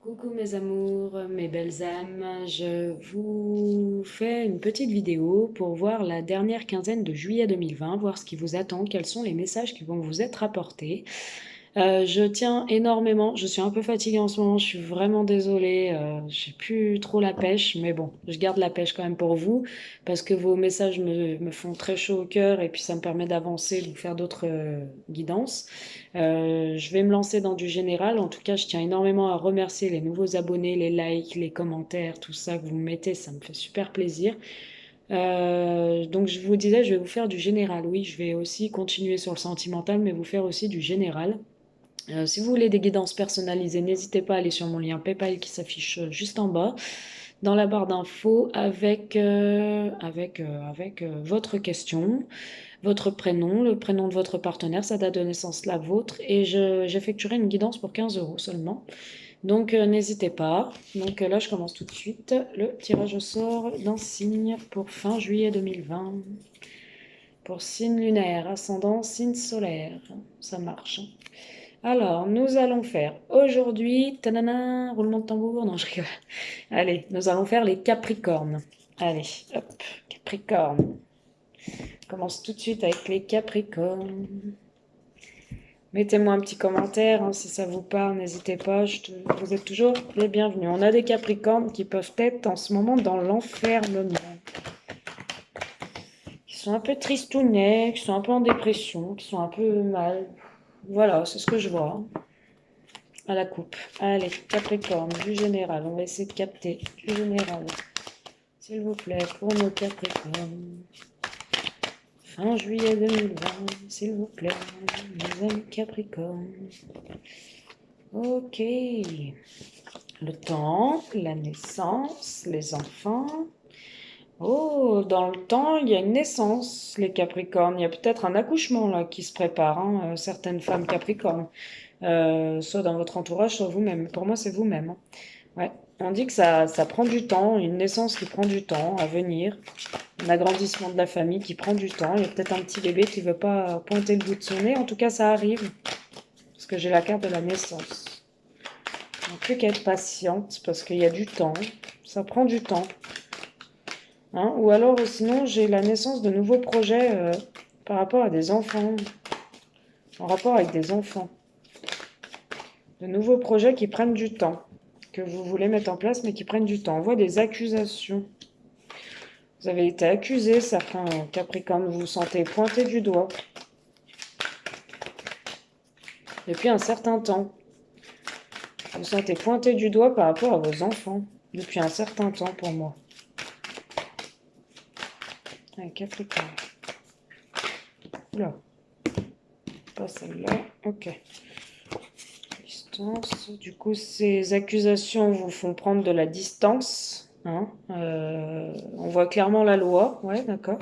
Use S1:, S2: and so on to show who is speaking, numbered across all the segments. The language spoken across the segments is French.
S1: Coucou mes amours, mes belles âmes, je vous fais une petite vidéo pour voir la dernière quinzaine de juillet 2020, voir ce qui vous attend, quels sont les messages qui vont vous être apportés. Je tiens énormément, je suis un peu fatiguée en ce moment, je suis vraiment désolée, j'ai plus trop la pêche, mais bon, je garde la pêche quand même pour vous, parce que vos messages me font très chaud au cœur et puis ça me permet d'avancer, de vous faire d'autres guidances. Je vais me lancer dans du général, en tout cas je tiens énormément à remercier les nouveaux abonnés, les likes, les commentaires, tout ça que vous me mettez, ça me fait super plaisir. Donc je vous disais, je vais vous faire du général, oui, je vais aussi continuer sur le sentimental, mais vous faire aussi du général. Si vous voulez des guidances personnalisées, n'hésitez pas à aller sur mon lien PayPal qui s'affiche juste en bas, dans la barre d'infos, avec votre question, votre prénom, le prénom de votre partenaire, sa date de naissance, la vôtre, et j'effectuerai une guidance pour 15 € seulement. Donc n'hésitez pas. Donc là, je commence tout de suite le tirage au sort d'un signe pour fin juillet 2020. Pour signe lunaire, ascendant, signe solaire. Ça marche. Alors, nous allons faire aujourd'hui, tanana, roulement de tambour, non, je rigole. Allez, nous allons faire les Capricornes. Allez, hop, Capricorne. On commence tout de suite avec les Capricornes. Mettez-moi un petit commentaire hein, si ça vous parle, n'hésitez pas, vous êtes toujours les bienvenus. On a des Capricornes qui peuvent être en ce moment dans l'enfermement. Qui sont un peu tristounets, qui sont un peu en dépression, qui sont un peu mal. Voilà, c'est ce que je vois. À la coupe. Allez, Capricorne, du général. On va essayer de capter du général. S'il vous plaît, pour nos Capricornes. Fin juillet 2020, s'il vous plaît, mes amis Capricornes. Ok. Le temps, la naissance, les enfants. Oh, dans le temps, il y a une naissance, les Capricornes. Il y a peut-être un accouchement là qui se prépare, hein, certaines femmes Capricornes. Soit dans votre entourage, soit vous-même. Pour moi, c'est vous-même. Hein. Ouais. On dit que ça prend du temps, une naissance qui prend du temps à venir, un agrandissement de la famille qui prend du temps. Il y a peut-être un petit bébé qui ne veut pas pointer le bout de son nez. En tout cas, ça arrive, parce que j'ai la carte de la naissance. Donc, plus qu'à être patiente, parce qu'il y a du temps. Ça prend du temps. Hein. Ou alors, sinon, j'ai la naissance de nouveaux projets par rapport à des enfants, en rapport avec des enfants. De nouveaux projets qui prennent du temps, que vous voulez mettre en place, mais qui prennent du temps. On voit des accusations. Vous avez été accusé, certains Capricornes, vous vous sentez pointé du doigt. Depuis un certain temps. Vous vous sentez pointé du doigt par rapport à vos enfants. Depuis un certain temps pour moi. Allez, Capricorne. Oula. Pas celle-là. Ok. Distance. Du coup, ces accusations vous font prendre de la distance. Hein. On voit clairement la loi. Ouais, d'accord.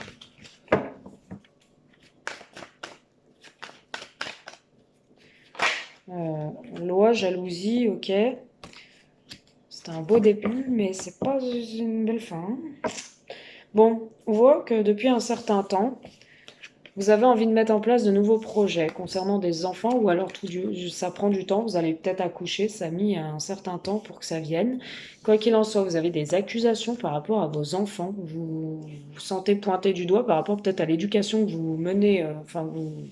S1: Loi, jalousie, ok. C'était un beau début, mais c'est pas une belle fin. Bon, on voit que depuis un certain temps, vous avez envie de mettre en place de nouveaux projets concernant des enfants, ou alors ça prend du temps, vous allez peut-être accoucher, ça a mis un certain temps pour que ça vienne. Quoi qu'il en soit, vous avez des accusations par rapport à vos enfants, vous sentez pointer du doigt par rapport peut-être à l'éducation que vous menez, vous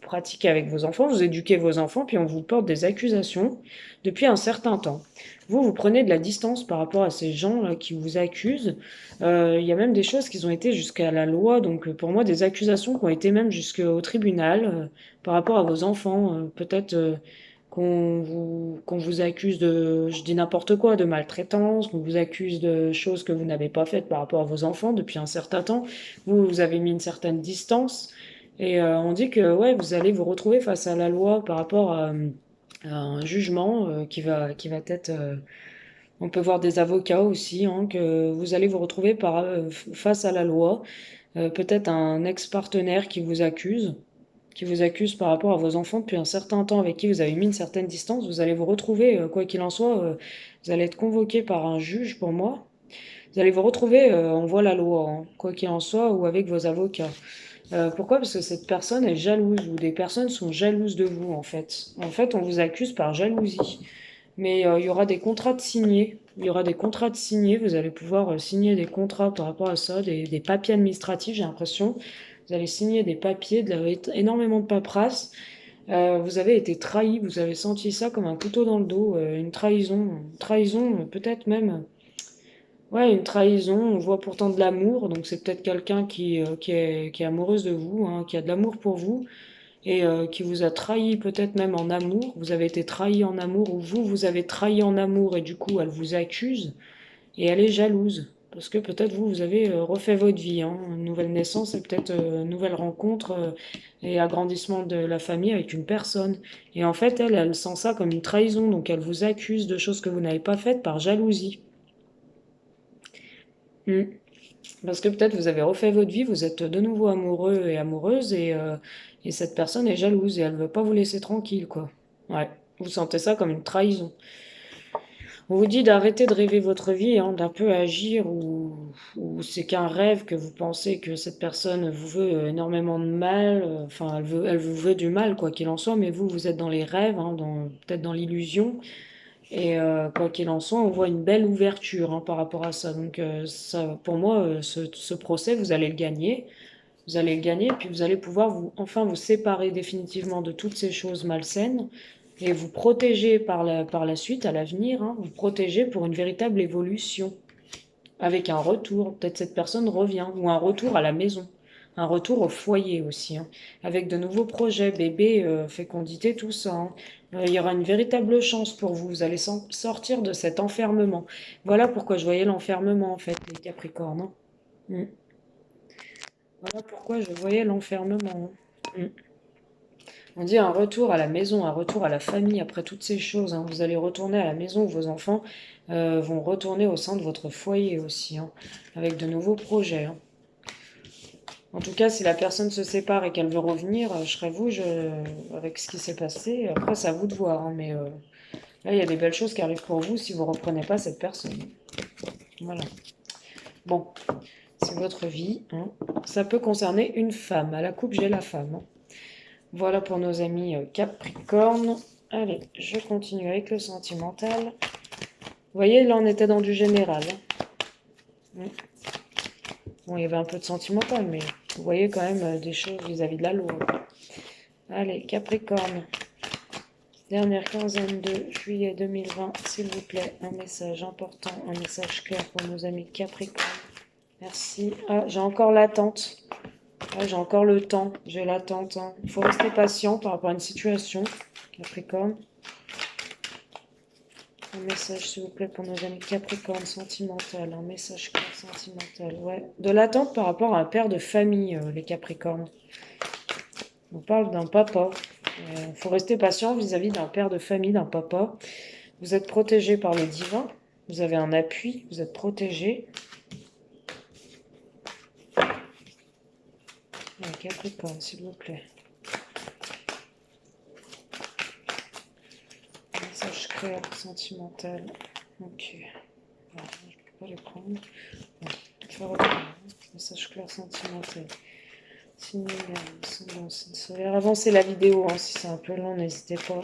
S1: pratiquez avec vos enfants, vous éduquez vos enfants, puis on vous porte des accusations depuis un certain temps. Vous prenez de la distance par rapport à ces gens-là qui vous accusent. Il y a même des choses qui ont été jusqu'à la loi, donc pour moi des accusations qui ont été même jusqu'au tribunal par rapport à vos enfants. Peut-être qu'on vous accuse de, je dis n'importe quoi, de maltraitance, qu'on vous accuse de choses que vous n'avez pas faites par rapport à vos enfants depuis un certain temps. Vous avez mis une certaine distance. Et on dit que ouais, vous allez vous retrouver face à la loi par rapport à un jugement qui va être... on peut voir des avocats aussi, hein, que vous allez vous retrouver face à la loi. Peut-être un ex-partenaire qui vous accuse par rapport à vos enfants depuis un certain temps avec qui vous avez mis une certaine distance. Vous allez vous retrouver, quoi qu'il en soit, vous allez être convoqué par un juge pour moi. Vous allez vous retrouver, on voit la loi, hein, quoi qu'il en soit, ou avec vos avocats. Pourquoi? Parce que cette personne est jalouse, ou des personnes sont jalouses de vous, en fait. En fait, on vous accuse par jalousie. Mais il y aura des contrats de signés. Il y aura des contrats de signés. Vous allez pouvoir signer des contrats par rapport à ça, des papiers administratifs, j'ai l'impression. Vous allez signer des papiers, énormément de paperasse. Vous avez été trahi, vous avez senti ça comme un couteau dans le dos, une trahison, peut-être même, ouais, une trahison. On voit pourtant de l'amour, donc c'est peut-être quelqu'un qui est amoureuse de vous, hein, qui a de l'amour pour vous et qui vous a trahi peut-être même en amour. Vous avez été trahi en amour ou vous avez trahi en amour et du coup elle vous accuse et elle est jalouse. Parce que peut-être vous avez refait votre vie, hein, une nouvelle naissance et peut-être une nouvelle rencontre et agrandissement de la famille avec une personne. Et en fait, elle sent ça comme une trahison, donc elle vous accuse de choses que vous n'avez pas faites par jalousie. Hmm. Parce que peut-être vous avez refait votre vie, vous êtes de nouveau amoureux et amoureuse et cette personne est jalouse et elle veut pas vous laisser tranquille, quoi. Ouais, vous sentez ça comme une trahison. On vous dit d'arrêter de rêver votre vie, hein, d'un peu agir ou c'est qu'un rêve que vous pensez que cette personne vous veut énormément de mal, enfin elle vous veut du mal quoi qu'il en soit, mais vous êtes dans les rêves, hein, peut-être dans l'illusion et quoi qu'il en soit, on voit une belle ouverture hein, par rapport à ça. Donc ça, pour moi, ce procès vous allez le gagner. Vous allez le gagner, puis vous allez pouvoir enfin vous séparer définitivement de toutes ces choses malsaines et vous protéger par la suite, à l'avenir, hein, vous protéger pour une véritable évolution, avec un retour. Peut-être cette personne revient, ou un retour à la maison, un retour au foyer aussi, hein, avec de nouveaux projets, bébé, fécondité, tout ça. Hein. Il y aura une véritable chance pour vous, vous allez sortir de cet enfermement. Voilà pourquoi je voyais l'enfermement en fait, les Capricornes. Hein. Mm. Voilà pourquoi je voyais l'enfermement. Mm. On dit un retour à la maison, un retour à la famille après toutes ces choses. Hein. Vous allez retourner à la maison où vos enfants vont retourner au sein de votre foyer aussi, hein, avec de nouveaux projets. Hein. En tout cas, si la personne se sépare et qu'elle veut revenir, je serai vous, avec ce qui s'est passé. Après, c'est à vous de voir. Hein, mais là, il y a des belles choses qui arrivent pour vous si vous ne reprenez pas cette personne. Voilà. Bon, c'est votre vie. Hein. Ça peut concerner une femme. À la coupe, j'ai la femme. Hein. Voilà pour nos amis Capricorne. Allez, je continue avec le sentimental. Vous voyez, là on était dans du général. Hein. Bon, il y avait un peu de sentimental, mais vous voyez quand même des choses vis-à-vis de la loi. Allez, Capricorne. Dernière quinzaine de juillet 2020, s'il vous plaît, un message important, un message clair pour nos amis Capricorne. Merci. Ah, j'ai encore l'attente. Ah, j'ai encore le temps. J'ai l'attente. Hein. Il faut rester patient par rapport à une situation. Capricorne. Un message, s'il vous plaît, pour nos amis Capricorne, sentimental. Un message clair, sentimental. Ouais. De l'attente par rapport à un père de famille, les Capricornes. On parle d'un papa. Il faut rester patient vis-à-vis d'un père de famille, d'un papa. Vous êtes protégé par le divin. Vous avez un appui. Vous êtes protégé. Ouais, Capricorne, s'il vous plaît. Un message clair, sentimental. Ok. Alors, je ne peux pas les prendre. Bon, faire autrement. Message clair, sentimental. Ça va avancer la vidéo, hein, si c'est un peu long, n'hésitez pas.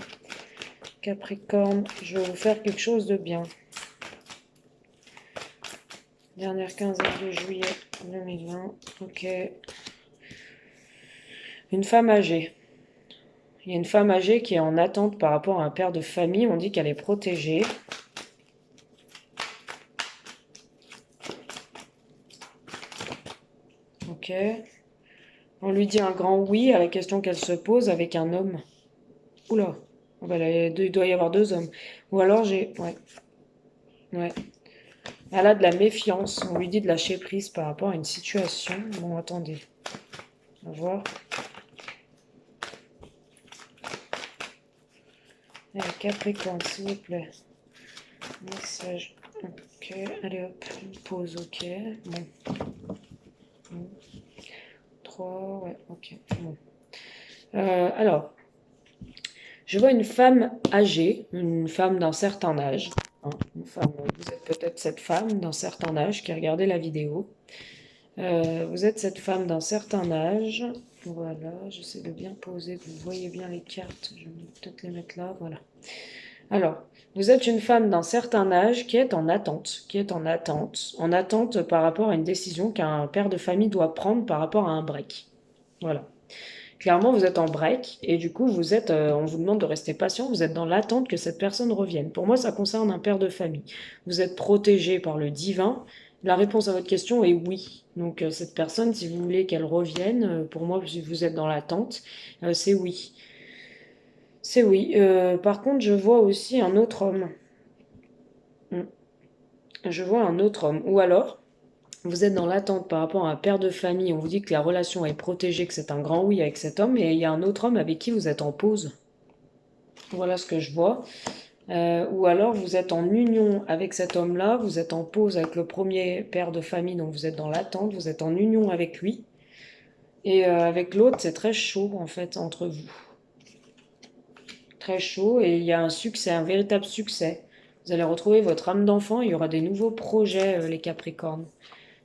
S1: Capricorne, je vais vous faire quelque chose de bien. Dernière quinzaine de juillet 2020. Ok. Une femme âgée. Il y a une femme âgée qui est en attente par rapport à un père de famille. On dit qu'elle est protégée. Ok. On lui dit un grand oui à la question qu'elle se pose avec un homme. Oula. Oh bah là, il doit y avoir deux hommes. Ou alors j'ai... Ouais. Ouais. Elle a de la méfiance. On lui dit de lâcher prise par rapport à une situation. Bon, attendez. On va voir. Allez, Capricorne, s'il vous plaît. Message. Ok. Allez hop. Une pause. Ok. Bon. 3. Ouais. Ok. Bon. Alors. Je vois une femme âgée. Une femme d'un certain âge. Hein, une femme, vous êtes peut-être cette femme d'un certain âge qui a regardé la vidéo. Vous êtes cette femme d'un certain âge. Voilà, j'essaie de bien poser, que vous voyez bien les cartes. Je vais peut-être les mettre là, voilà. Alors, Vous êtes une femme d'un certain âge qui est en attente par rapport à une décision qu'un père de famille doit prendre par rapport à un break. Voilà. Clairement, vous êtes en break et du coup, on vous demande de rester patient. Vous êtes dans l'attente que cette personne revienne. Pour moi, ça concerne un père de famille. Vous êtes protégé par le divin. La réponse à votre question est oui. Donc, cette personne, si vous voulez qu'elle revienne, pour moi, si vous êtes dans l'attente, c'est oui. C'est oui. Par contre, je vois aussi un autre homme. Hmm. Je vois un autre homme. Ou alors, vous êtes dans l'attente par rapport à un père de famille. On vous dit que la relation est protégée, que c'est un grand oui avec cet homme. Et il y a un autre homme avec qui vous êtes en pause. Voilà ce que je vois. Ou alors vous êtes en union avec cet homme-là, vous êtes en pause avec le premier père de famille, donc vous êtes dans l'attente, vous êtes en union avec lui. Et avec l'autre, c'est très chaud en fait entre vous. Très chaud et il y a un succès, un véritable succès. Vous allez retrouver votre âme d'enfant, il y aura des nouveaux projets, les Capricornes.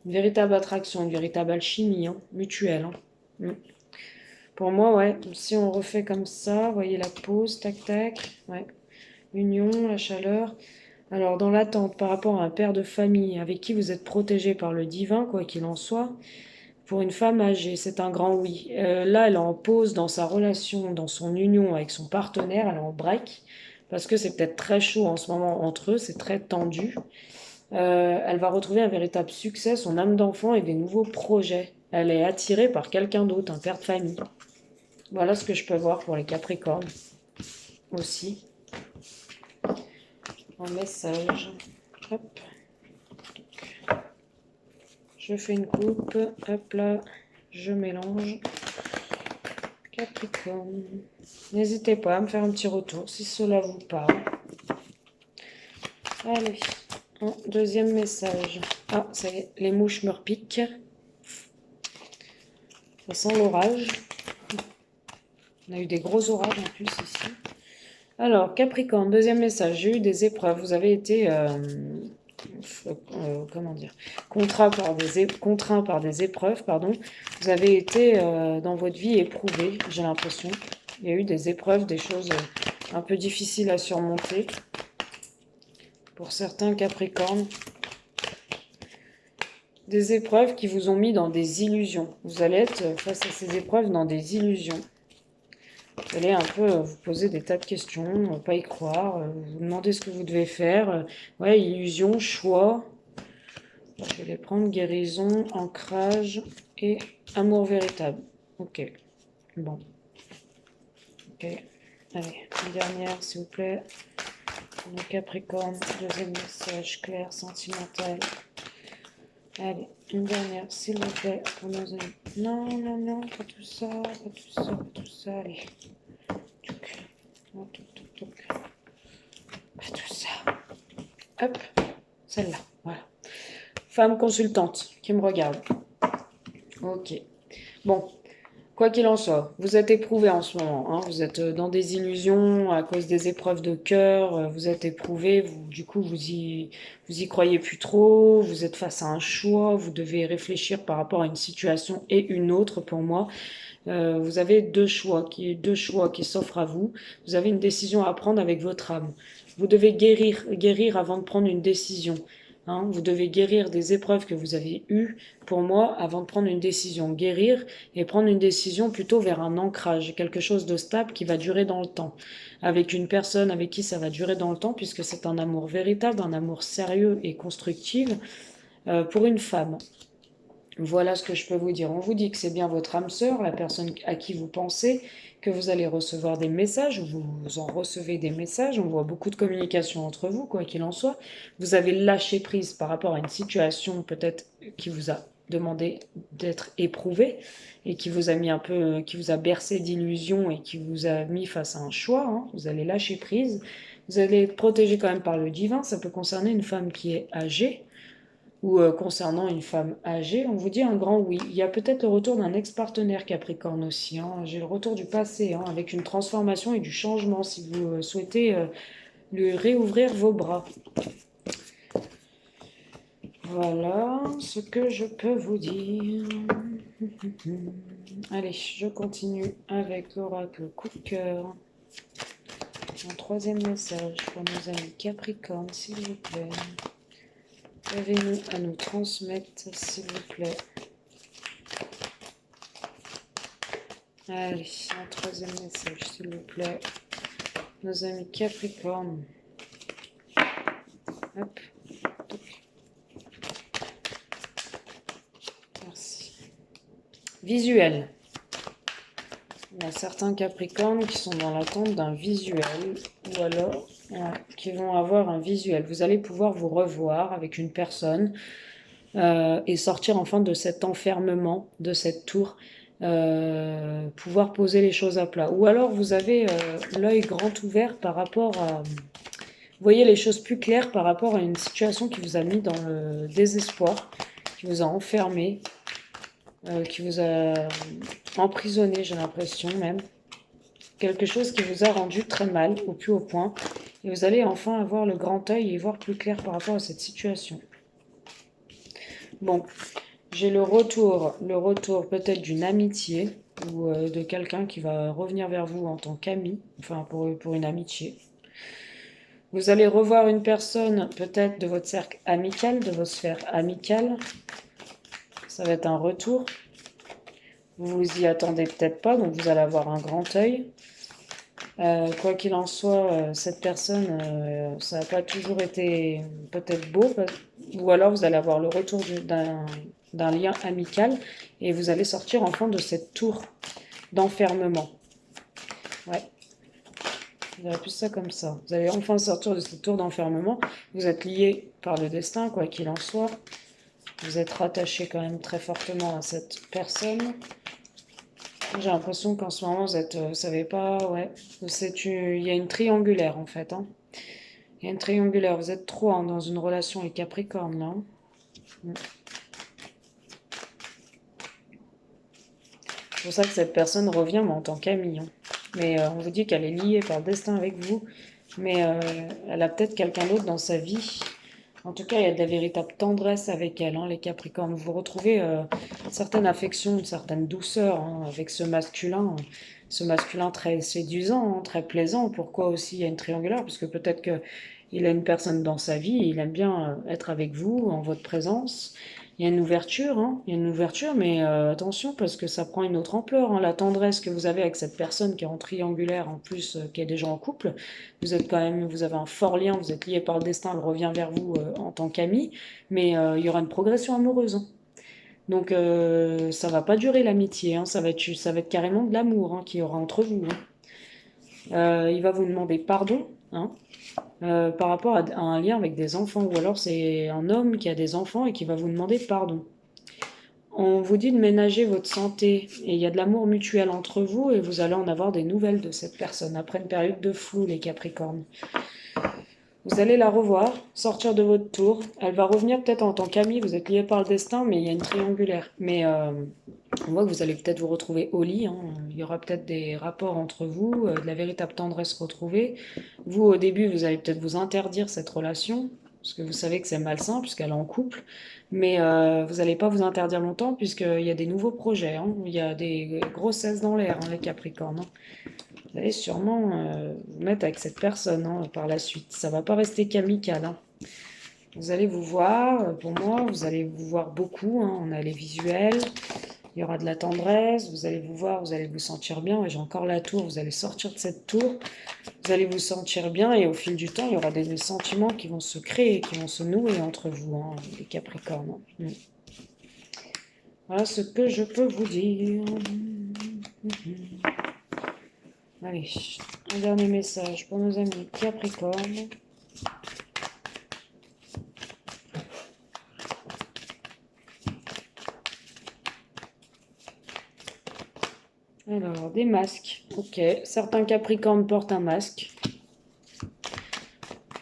S1: Une véritable attraction, une véritable alchimie, hein, mutuelle. Hein. Mm. Pour moi, ouais, si on refait comme ça, voyez la pause, tac tac, ouais. Union, la chaleur. Alors, dans l'attente par rapport à un père de famille avec qui vous êtes protégé par le divin, quoi qu'il en soit, pour une femme âgée, c'est un grand oui. Là, elle est en pause dans sa relation, dans son union avec son partenaire, elle est en break, parce que c'est peut-être très chaud en ce moment entre eux, c'est très tendu. Elle va retrouver un véritable succès, son âme d'enfant et des nouveaux projets. Elle est attirée par quelqu'un d'autre, un père de famille. Voilà ce que je peux voir pour les Capricornes aussi. En message. Hop. Je fais une coupe, hop là, je mélange. Capricorne. N'hésitez pas à me faire un petit retour si cela vous parle. Allez, un deuxième message. Ah, ça y est, les mouches me repiquent. Ça sent l'orage. On a eu des gros orages en plus ici. Alors, Capricorne, deuxième message. J'ai eu des épreuves. Vous avez été comment dire, contraint par des épreuves, pardon. Vous avez été dans votre vie éprouvé, j'ai l'impression. Il y a eu des épreuves, des choses un peu difficiles à surmonter. Pour certains Capricornes. Des épreuves qui vous ont mis dans des illusions. Vous allez être face à ces épreuves dans des illusions. Vous allez un peu vous poser des tas de questions, pas y croire, vous demander ce que vous devez faire. Ouais, illusion, choix. Je vais les prendre, guérison, ancrage et amour véritable. Ok, bon. Ok, allez, une dernière s'il vous plaît. Le Capricorne, deuxième message clair, sentimental. Allez, une dernière s'il vous plaît pour nos amis. Non, non, non, pas tout ça, pas tout ça, pas tout ça, allez. Pas tout ça. Hop, celle-là, voilà. Femme consultante qui me regarde. Ok. Bon, quoi qu'il en soit, vous êtes éprouvé en ce moment. Hein, vous êtes dans des illusions à cause des épreuves de cœur. Vous êtes éprouvé. Du coup, vous y croyez plus trop. Vous êtes face à un choix. Vous devez réfléchir par rapport à une situation et une autre. Pour moi, vous avez deux choix qui s'offrent à vous. Vous avez une décision à prendre avec votre âme. Vous devez guérir avant de prendre une décision. Hein, vous devez guérir des épreuves que vous avez eues, pour moi, avant de prendre une décision. Guérir et prendre une décision plutôt vers un ancrage, quelque chose de stable qui va durer dans le temps. Avec une personne avec qui ça va durer dans le temps, puisque c'est un amour véritable, un amour sérieux et constructif pour une femme. Voilà ce que je peux vous dire. On vous dit que c'est bien votre âme sœur, la personne à qui vous pensez, que vous allez recevoir des messages, vous en recevez des messages, on voit beaucoup de communication entre vous, quoi qu'il en soit. Vous avez lâché prise par rapport à une situation peut-être qui vous a demandé d'être éprouvé et qui vous a mis un peu, qui vous a bercé d'illusions et qui vous a mis face à un choix. Hein. Vous allez lâcher prise. Vous allez être protégé quand même par le divin. Ça peut concerner une femme qui est âgée ou concernant une femme âgée, on vous dit un grand oui. Il y a peut-être le retour d'un ex-partenaire Capricorne aussi. Hein. J'ai le retour du passé, hein, avec une transformation et du changement, si vous souhaitez lui réouvrir vos bras. Voilà ce que je peux vous dire. Allez, je continue avec l'oracle coup de cœur. Un troisième message pour nos amis Capricorne, s'il vous plaît. Qu'avez-vous à nous transmettre, s'il vous plaît? Allez, un troisième message, s'il vous plaît. Nos amis Capricorne. Hop. Merci. Visuel. Il y a certains Capricornes qui sont dans l'attente d'un visuel, ou alors qui vont avoir un visuel. Vous allez pouvoir vous revoir avec une personne et sortir enfin de cet enfermement, de cette tour, pouvoir poser les choses à plat. Ou alors vous avez l'œil grand ouvert par rapport à... Vous voyez les choses plus claires par rapport à une situation qui vous a mis dans le désespoir, qui vous a enfermé, qui vous a emprisonné, j'ai l'impression même. Quelque chose qui vous a rendu très mal, au plus haut point. Et vous allez enfin avoir le grand œil et voir plus clair par rapport à cette situation. Bon, j'ai le retour peut-être d'une amitié ou de quelqu'un qui va revenir vers vous en tant qu'ami, enfin pour une amitié. Vous allez revoir une personne peut-être de votre cercle amical, de vos sphères amicales. Ça va être un retour. Vous vous y attendez peut-être pas, donc vous allez avoir un grand œil. Quoi qu'il en soit, cette personne, ça n'a pas toujours été peut-être beau, ou alors vous allez avoir le retour d'un lien amical et vous allez sortir enfin de cette tour d'enfermement. Ouais, je dirais plus ça comme ça. Vous allez enfin sortir de cette tour d'enfermement. Vous êtes lié par le destin, quoi qu'il en soit. Vous êtes rattaché quand même très fortement à cette personne. J'ai l'impression qu'en ce moment, vous êtes, savez pas, ouais, il y a une triangulaire en fait. Hein. Il y a une triangulaire, vous êtes trop dans une relation avec Capricorne là. C'est pour ça que cette personne revient, mais en tant qu'amie. Hein. Mais on vous dit qu'elle est liée par le destin avec vous, mais elle a peut-être quelqu'un d'autre dans sa vie. En tout cas, il y a de la véritable tendresse avec elle, hein, les Capricornes. Vous retrouvez une certaine affection, une certaine douceur hein, avec ce masculin très séduisant, hein, très plaisant. Pourquoi aussi il y a une triangulaire? Parce que peut-être qu'il a une personne dans sa vie, et il aime bien être avec vous, en votre présence. Il y a une ouverture, hein, il y a une ouverture, mais attention parce que ça prend une autre ampleur. Hein, la tendresse que vous avez avec cette personne qui est en triangulaire, en plus qui est déjà en couple, vous êtes quand même, vous avez un fort lien, vous êtes lié par le destin, elle revient vers vous en tant qu'ami, mais il y aura une progression amoureuse. Hein. Donc ça va pas durer l'amitié, hein, ça va être carrément de l'amour hein, qu'il y aura entre vous. Hein. Il va vous demander pardon. Hein, par rapport à un lien avec des enfants, ou alors c'est un homme qui a des enfants et qui va vous demander pardon. On vous dit de ménager votre santé et il y a de l'amour mutuel entre vous et vous allez en avoir des nouvelles de cette personne après une période de flou, les Capricornes. Vous allez la revoir, sortir de votre tour. Elle va revenir peut-être en tant qu'amie, vous êtes liés par le destin, mais il y a une triangulaire. Mais on voit que vous allez peut-être vous retrouver au lit. Hein. Il y aura peut-être des rapports entre vous, de la véritable tendresse retrouvée. Vous, au début, vous allez peut-être vous interdire cette relation, parce que vous savez que c'est malsain, puisqu'elle est en couple. Mais vous n'allez pas vous interdire longtemps, puisqu'il y a des nouveaux projets. Hein. Il y a des grossesses dans l'air, hein, les Capricornes. Hein. Vous allez sûrement vous mettre avec cette personne hein, par la suite. Ça va pas rester qu'amical. Hein. Vous allez vous voir, pour moi, vous allez vous voir beaucoup. Hein. On a les visuels, il y aura de la tendresse, vous allez vous voir, vous allez vous sentir bien. Ouais, j'ai encore la tour, vous allez sortir de cette tour, vous allez vous sentir bien et au fil du temps, il y aura des sentiments qui vont se créer, qui vont se nouer entre vous, hein, les Capricornes. Hein. Voilà ce que je peux vous dire. Allez, un dernier message pour nos amis Capricorne. Alors, des masques. Ok, certains Capricornes portent un masque.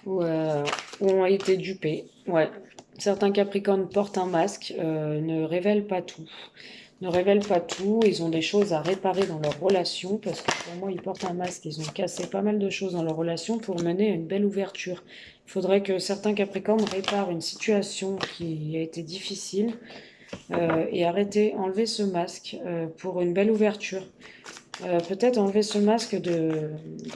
S1: Ou ont été dupés. Ouais, certains Capricornes portent un masque, ne révèlent pas tout. Ne révèlent pas tout, ils ont des choses à réparer dans leur relation, parce que pour moi, ils portent un masque, ils ont cassé pas mal de choses dans leur relation pour mener à une belle ouverture. Il faudrait que certains Capricornes réparent une situation qui a été difficile et arrêter, enlever ce masque pour une belle ouverture. Peut-être enlever ce masque de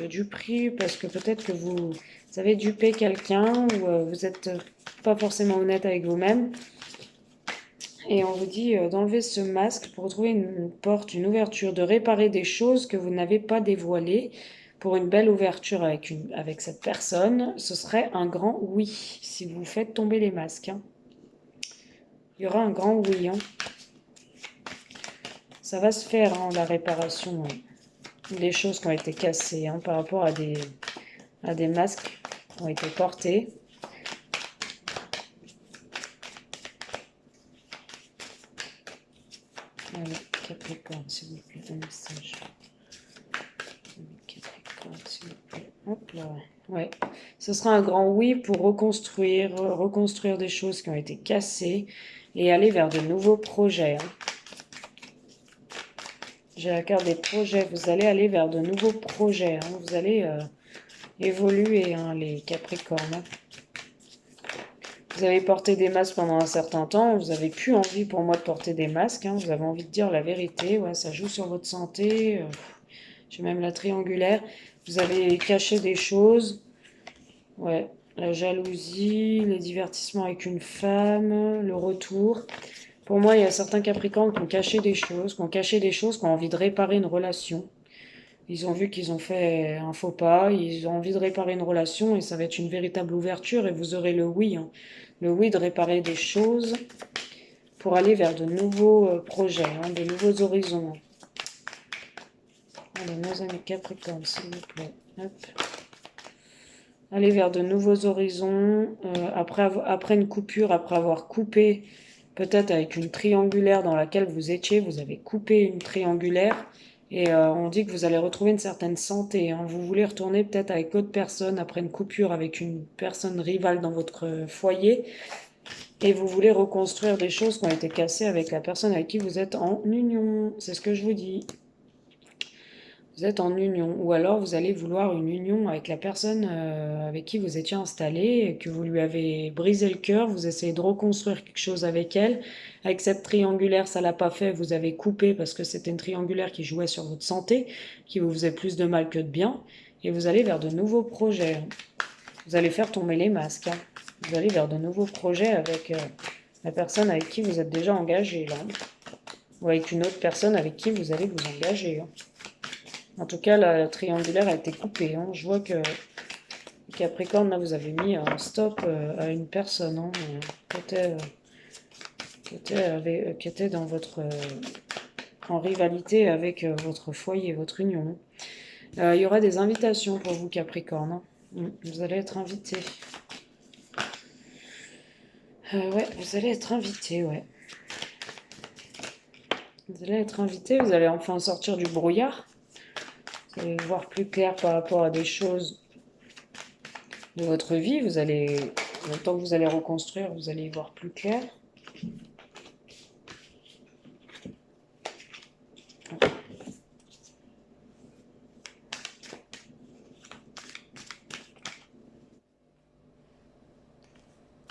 S1: duperie parce que peut-être que vous avez dupé quelqu'un ou vous n'êtes pas forcément honnête avec vous-même. Et on vous dit d'enlever ce masque pour trouver une porte, une ouverture, de réparer des choses que vous n'avez pas dévoilées pour une belle ouverture avec cette personne. Ce serait un grand oui si vous faites tomber les masques, hein. Il y aura un grand oui, hein. Ça va se faire, hein, la réparation, des choses qui ont été cassées, hein, par rapport à des masques qui ont été portés. Allez, Capricorne, s'il vous plaît, un message. Capricorne, s'il vous plaît. Hop là. Ouais. Ce sera un grand oui pour reconstruire des choses qui ont été cassées et aller vers de nouveaux projets, hein. J'ai la carte des projets. Vous allez aller vers de nouveaux projets, hein. Vous allez évoluer, hein, les Capricornes, hein. Vous avez porté des masques pendant un certain temps, vous n'avez plus envie pour moi de porter des masques, hein. Vous avez envie de dire la vérité, ouais, ça joue sur votre santé. J'ai même la triangulaire. Vous avez caché des choses, ouais, la jalousie, les divertissements avec une femme, le retour. Pour moi, il y a certains Capricornes qui ont caché des choses, qui ont envie de réparer une relation. Ils ont vu qu'ils ont fait un faux pas, ils ont envie de réparer une relation et ça va être une véritable ouverture et vous aurez le oui, hein. Le oui de réparer des choses pour aller vers de nouveaux projets, hein, de nouveaux horizons. Allez, nos amis Capricorne, s'il vous plaît. Hop. Aller vers de nouveaux horizons, après une coupure, après avoir coupé, peut-être avec une triangulaire dans laquelle vous étiez, vous avez coupé une triangulaire, et on dit que vous allez retrouver une certaine santé, hein. Vous voulez retourner peut-être avec d'autres personnes après une coupure avec une personne rivale dans votre foyer, et vous voulez reconstruire des choses qui ont été cassées avec la personne avec qui vous êtes en union. C'est ce que je vous dis. Vous êtes en union, ou alors vous allez vouloir une union avec la personne avec qui vous étiez installé, et que vous lui avez brisé le cœur, vous essayez de reconstruire quelque chose avec elle. Avec cette triangulaire, ça l'a pas fait, vous avez coupé parce que c'était une triangulaire qui jouait sur votre santé, qui vous faisait plus de mal que de bien, et vous allez vers de nouveaux projets. Vous allez faire tomber les masques, hein. Vous allez vers de nouveaux projets avec la personne avec qui vous êtes déjà engagé, là. Ou avec une autre personne avec qui vous allez vous engager, hein. En tout cas, la triangulaire a été coupée, hein. Je vois que Capricorne, là, vous avez mis un stop à une personne, hein, qui était dans votre, en rivalité avec votre foyer, votre union. Il y aura des invitations pour vous, Capricorne, hein. Vous allez être invité. Ouais, vous allez être invité, ouais. Vous allez être invité, vous allez enfin sortir du brouillard. Vous allez voir plus clair par rapport à des choses de votre vie. Vous allez, en même temps que vous allez reconstruire, vous allez y voir plus clair.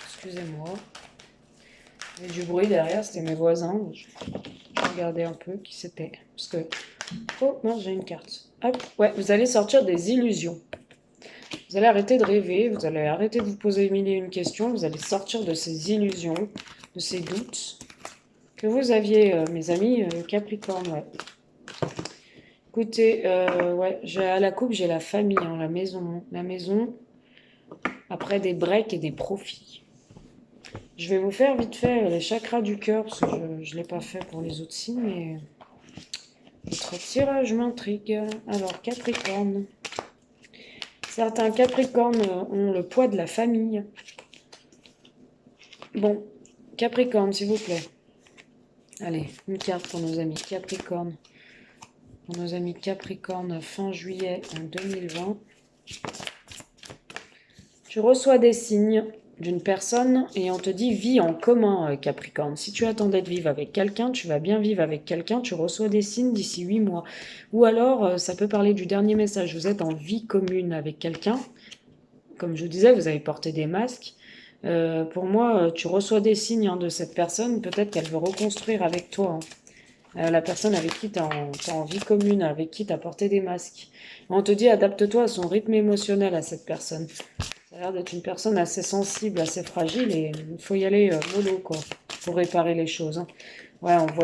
S1: Excusez-moi. Il y a du bruit derrière, c'était mes voisins. Je regardais un peu qui c'était. Parce que... Oh, non, j'ai une carte. Hop, ouais, vous allez sortir des illusions. Vous allez arrêter de rêver, vous allez arrêter de vous poser mille et une questions, vous allez sortir de ces illusions, de ces doutes que vous aviez, mes amis Capricorne, ouais. Écoutez, ouais, à la coupe, j'ai la famille, hein, la maison. La maison, après des breaks et des profits. Je vais vous faire vite fait les chakras du cœur, parce que je ne l'ai pas fait pour les autres signes, mais votre tirage m'intrigue. Alors, Capricorne. Certains Capricornes ont le poids de la famille. Bon, Capricorne, s'il vous plaît. Allez, une carte pour nos amis Capricorne. Pour nos amis Capricorne, fin juillet 2020. Tu reçois des signes d'une personne et on te dit vie en commun, Capricorne. Si tu attendais de vivre avec quelqu'un, tu vas bien vivre avec quelqu'un, tu reçois des signes d'ici 8 mois. Ou alors, ça peut parler du dernier message, vous êtes en vie commune avec quelqu'un. Comme je vous disais, vous avez porté des masques. Pour moi, tu reçois des signes, hein, de cette personne, peut-être qu'elle veut reconstruire avec toi, hein. la personne avec qui tu es en vie commune, avec qui tu as porté des masques. On te dit adapte-toi à son rythme émotionnel, à cette personne. Ça a l'air d'être une personne assez sensible, assez fragile et il faut y aller mollo, quoi, pour réparer les choses, hein. Ouais, on voit les